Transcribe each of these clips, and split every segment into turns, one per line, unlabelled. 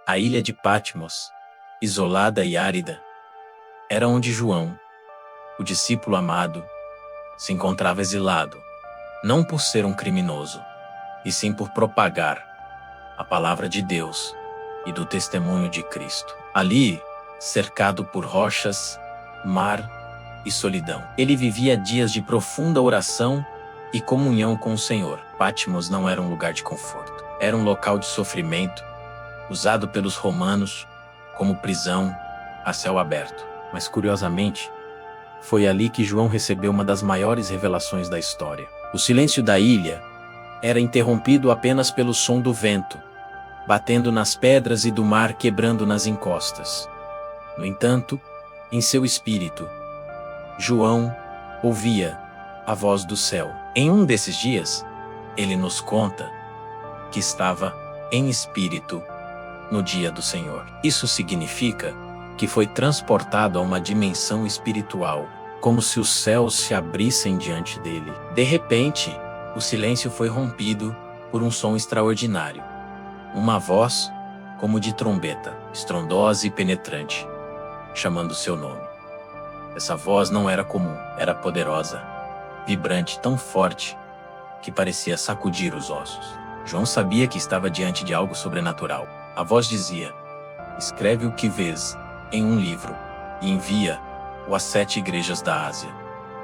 A ilha de Patmos, isolada e árida, era onde João, o discípulo amado, se encontrava exilado, não por ser um criminoso, e sim por propagar a palavra de Deus e do testemunho de Cristo. Ali, cercado por rochas, mar e solidão, ele vivia dias de profunda oração e comunhão com o Senhor. Patmos não era um lugar de conforto, era um local de sofrimento, usado pelos romanos como prisão a céu aberto. Mas curiosamente, foi ali que João recebeu uma das maiores revelações da história. O silêncio da ilha era interrompido apenas pelo som do vento, batendo nas pedras e do mar quebrando nas encostas. No entanto, em seu espírito, João ouvia a voz do céu. Em um desses dias, ele nos conta que estava em espírito no dia do Senhor. Isso significa que foi transportado a uma dimensão espiritual, como se os céus se abrissem diante dele. De repente, o silêncio foi rompido por um som extraordinário. Uma voz, como de trombeta, estrondosa e penetrante, chamando seu nome. Essa voz não era comum, era poderosa, vibrante, tão forte que parecia sacudir os ossos. João sabia que estava diante de algo sobrenatural. A voz dizia: "Escreve o que vês em um livro e envia-o às 7 igrejas da Ásia."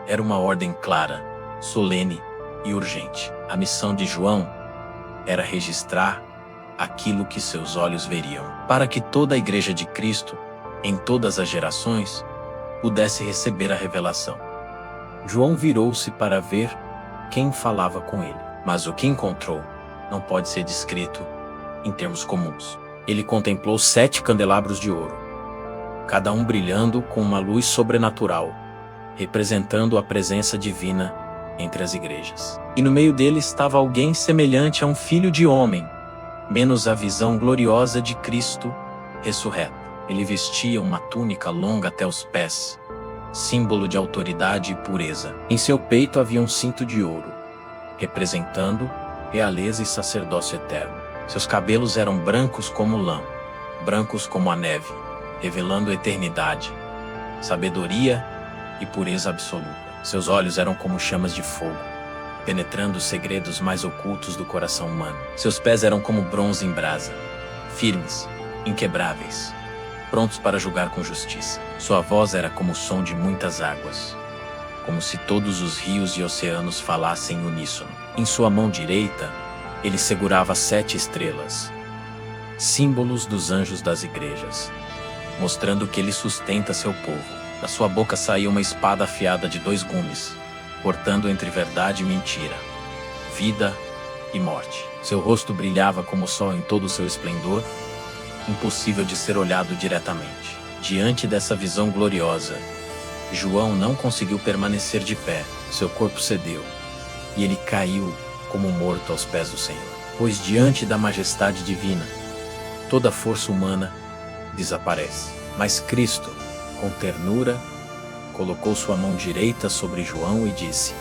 Era uma ordem clara, solene e urgente. A missão de João era registrar aquilo que seus olhos veriam, para que toda a igreja de Cristo, em todas as gerações, pudesse receber a revelação. João virou-se para ver quem falava com ele, mas o que encontrou não pode ser descrito em termos comuns. Ele contemplou 7 candelabros de ouro, cada um brilhando com uma luz sobrenatural, representando a presença divina entre as igrejas. E no meio deles estava alguém semelhante a um filho de homem, menos a visão gloriosa de Cristo ressurreto. Ele vestia uma túnica longa até os pés, símbolo de autoridade e pureza. Em seu peito havia um cinto de ouro, representando realeza e sacerdócio eterno. Seus cabelos eram brancos como lã, brancos como a neve, revelando eternidade, sabedoria e pureza absoluta. Seus olhos eram como chamas de fogo, penetrando os segredos mais ocultos do coração humano. Seus pés eram como bronze em brasa, firmes, inquebráveis, prontos para julgar com justiça. Sua voz era como o som de muitas águas, como se todos os rios e oceanos falassem em uníssono. Em sua mão direita, ele segurava 7 estrelas, símbolos dos anjos das igrejas, mostrando que ele sustenta seu povo. Da sua boca saía uma espada afiada de 2 gumes, cortando entre verdade e mentira, vida e morte. Seu rosto brilhava como o sol em todo o seu esplendor, impossível de ser olhado diretamente. Diante dessa visão gloriosa, João não conseguiu permanecer de pé. Seu corpo cedeu, e ele caiu como morto aos pés do Senhor. Pois diante da majestade divina, toda força humana desaparece. Mas Cristo, com ternura, colocou sua mão direita sobre João e disse: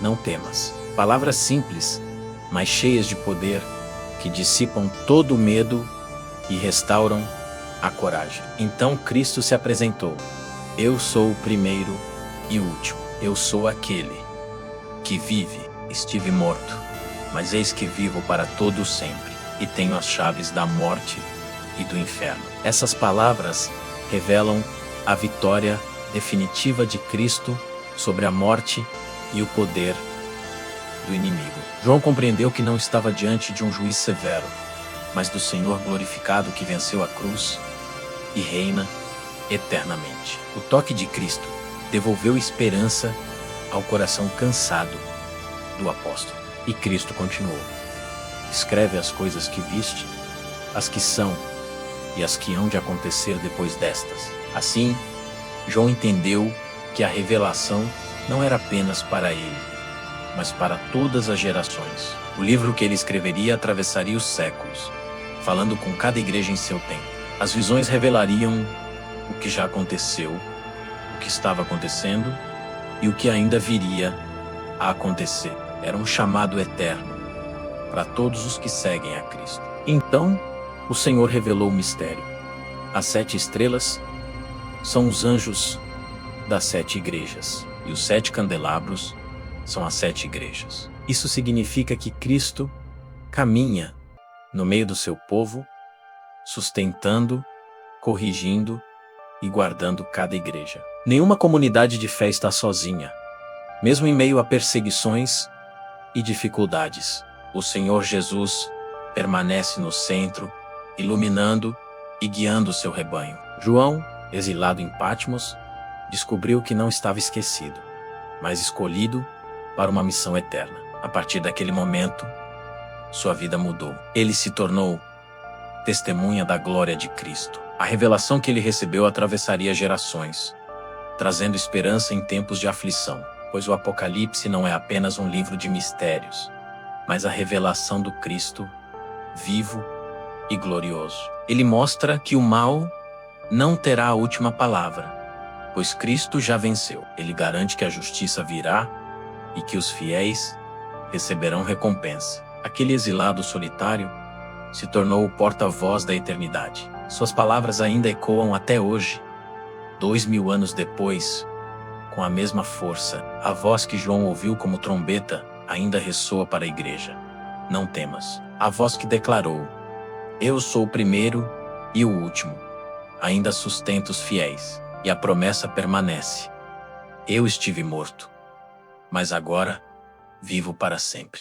"Não temas." Palavras simples, mas cheias de poder, que dissipam todo o medo e restauram a coragem. Então Cristo se apresentou: "Eu sou o primeiro e o último. Eu sou aquele que vive. Estive morto, mas eis que vivo para todo sempre, e tenho as chaves da morte e do inferno." Essas palavras revelam a vitória definitiva de Cristo sobre a morte e o poder do inimigo. João compreendeu que não estava diante de um juiz severo, mas do Senhor glorificado que venceu a cruz e reina eternamente. O toque de Cristo devolveu esperança ao coração cansado do apóstolo. E Cristo continuou: "Escreve as coisas que viste, as que são e as que hão de acontecer depois destas." Assim, João entendeu que a revelação não era apenas para ele, mas para todas as gerações. O livro que ele escreveria atravessaria os séculos, falando com cada igreja em seu tempo. As visões revelariam o que já aconteceu, o que estava acontecendo e o que ainda viria a acontecer. Era um chamado eterno para todos os que seguem a Cristo. Então, O Senhor revelou o mistério. As 7 estrelas são os anjos das 7 igrejas, e os 7 candelabros são as 7 igrejas. Isso significa que Cristo caminha no meio do seu povo, sustentando, corrigindo e guardando cada igreja. Nenhuma comunidade de fé está sozinha, mesmo em meio a perseguições e dificuldades. O Senhor Jesus permanece no centro, iluminando e guiando o seu rebanho. João, exilado em Patmos, descobriu que não estava esquecido, mas escolhido para uma missão eterna. A partir daquele momento, sua vida mudou. Ele se tornou testemunha da glória de Cristo. A revelação que ele recebeu atravessaria gerações, trazendo esperança em tempos de aflição, pois o Apocalipse não é apenas um livro de mistérios, mas a revelação do Cristo vivo e glorioso. Ele mostra que o mal não terá a última palavra, pois Cristo já venceu. Ele garante que a justiça virá e que os fiéis receberão recompensa. Aquele exilado solitário se tornou o porta-voz da eternidade. Suas palavras ainda ecoam até hoje, 2000 anos depois, com a mesma força. A voz que João ouviu como trombeta ainda ressoa para a igreja. Não temas. A voz que declarou: eu sou o primeiro e o último, ainda sustenta os fiéis, e a promessa permanece. Eu estive morto, mas agora vivo para sempre.